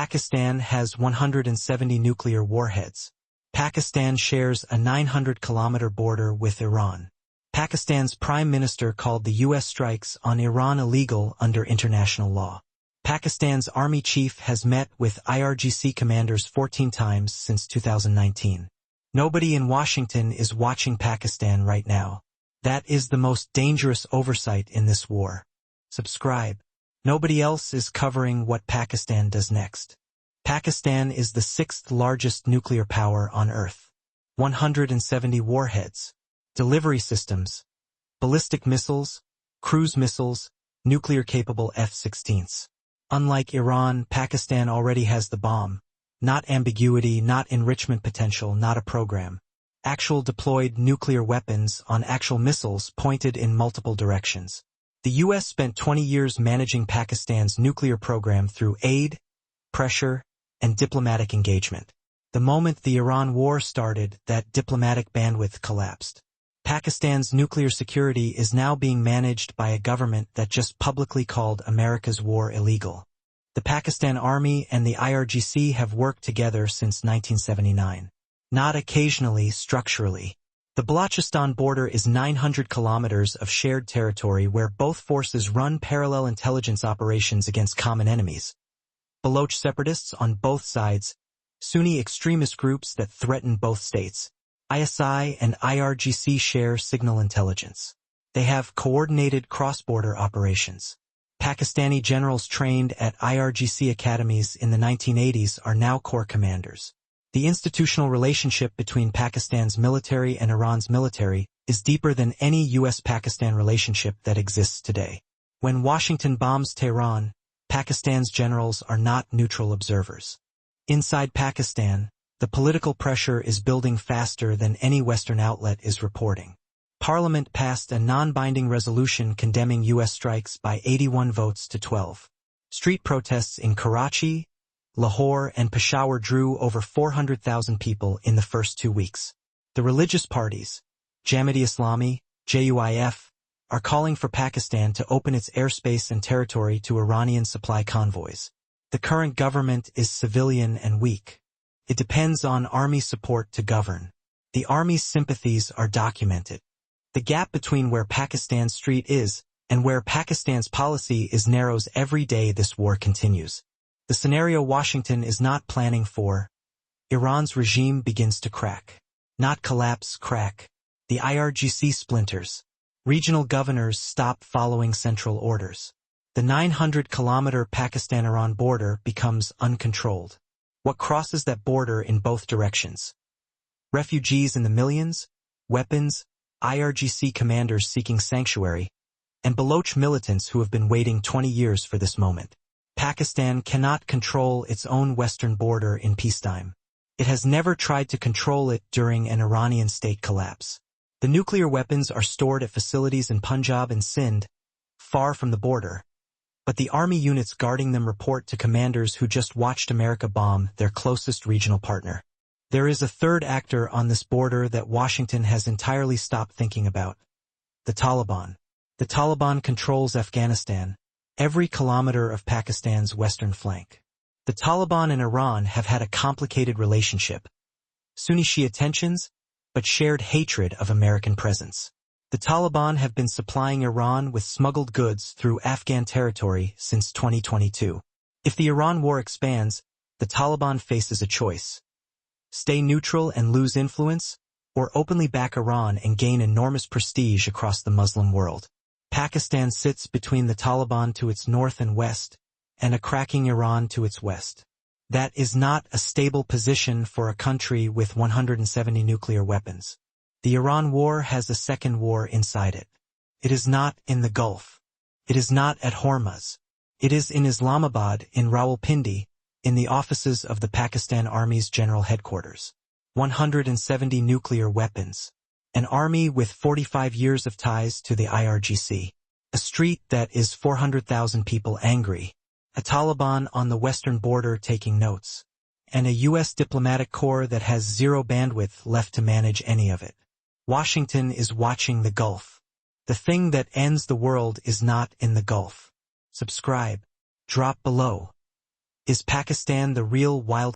Pakistan has 170 nuclear warheads. Pakistan shares a 900-kilometer border with Iran. Pakistan's Prime Minister called the U.S. strikes on Iran illegal under international law. Pakistan's army chief has met with IRGC commanders 14 times since 2019. Nobody in Washington is watching Pakistan right now. That is the most dangerous oversight in this war. Subscribe. Nobody else is covering what Pakistan does next. Pakistan is the sixth largest nuclear power on Earth. 170 warheads, delivery systems, ballistic missiles, cruise missiles, nuclear-capable F-16s. Unlike Iran, Pakistan already has the bomb. Not ambiguity, not enrichment potential, not a program. Actual deployed nuclear weapons on actual missiles pointed in multiple directions. The U.S. spent 20 years managing Pakistan's nuclear program through aid, pressure, and diplomatic engagement. The moment the Iran war started, that diplomatic bandwidth collapsed. Pakistan's nuclear security is now being managed by a government that just publicly called America's war illegal. The Pakistan Army and the IRGC have worked together since 1979. Not occasionally, structurally. The Balochistan border is 900 kilometers of shared territory where both forces run parallel intelligence operations against common enemies. Baloch separatists on both sides, Sunni extremist groups that threaten both states. ISI and IRGC share signal intelligence. They have coordinated cross-border operations. Pakistani generals trained at IRGC academies in the 1980s are now corps commanders. The institutional relationship between Pakistan's military and Iran's military is deeper than any U.S.-Pakistan relationship that exists today. When Washington bombs Tehran, Pakistan's generals are not neutral observers. Inside Pakistan, the political pressure is building faster than any Western outlet is reporting. Parliament passed a non-binding resolution condemning U.S. strikes by 81 votes to 12. Street protests in Karachi, Lahore, and Peshawar drew over 400,000 people in the first 2 weeks. The religious parties, Jamaat-e-Islami, JUIF, are calling for Pakistan to open its airspace and territory to Iranian supply convoys. The current government is civilian and weak. It depends on army support to govern. The army's sympathies are documented. The gap between where Pakistan's street is and where Pakistan's policy is narrows every day this war continues. The scenario Washington is not planning for. Iran's regime begins to crack. Not collapse, crack. The IRGC splinters. Regional governors stop following central orders. The 900-kilometer Pakistan-Iran border becomes uncontrolled. What crosses that border in both directions? Refugees in the millions, weapons, IRGC commanders seeking sanctuary, and Baloch militants who have been waiting 20 years for this moment. Pakistan cannot control its own western border in peacetime. It has never tried to control it during an Iranian state collapse. The nuclear weapons are stored at facilities in Punjab and Sindh, far from the border, but the army units guarding them report to commanders who just watched America bomb their closest regional partner. There is a third actor on this border that Washington has entirely stopped thinking about: the Taliban. The Taliban controls Afghanistan, every kilometer of Pakistan's western flank. The Taliban and Iran have had a complicated relationship. Sunni-Shia tensions, but shared hatred of American presence. The Taliban have been supplying Iran with smuggled goods through Afghan territory since 2022. If the Iran war expands, the Taliban faces a choice: stay neutral and lose influence, or openly back Iran and gain enormous prestige across the Muslim world. Pakistan sits between the Taliban to its north and west, and a cracking Iran to its west. That is not a stable position for a country with 170 nuclear weapons. The Iran war has a second war inside it. It is not in the Gulf. It is not at Hormuz. It is in Islamabad, in Rawalpindi, in the offices of the Pakistan Army's General Headquarters. 170 nuclear weapons. An army with 45 years of ties to the IRGC. A street that is 400,000 people angry. A Taliban on the western border taking notes. And a U.S. diplomatic corps that has zero bandwidth left to manage any of it. Washington is watching the Gulf. The thing that ends the world is not in the Gulf. Subscribe. Drop below. Is Pakistan the real wild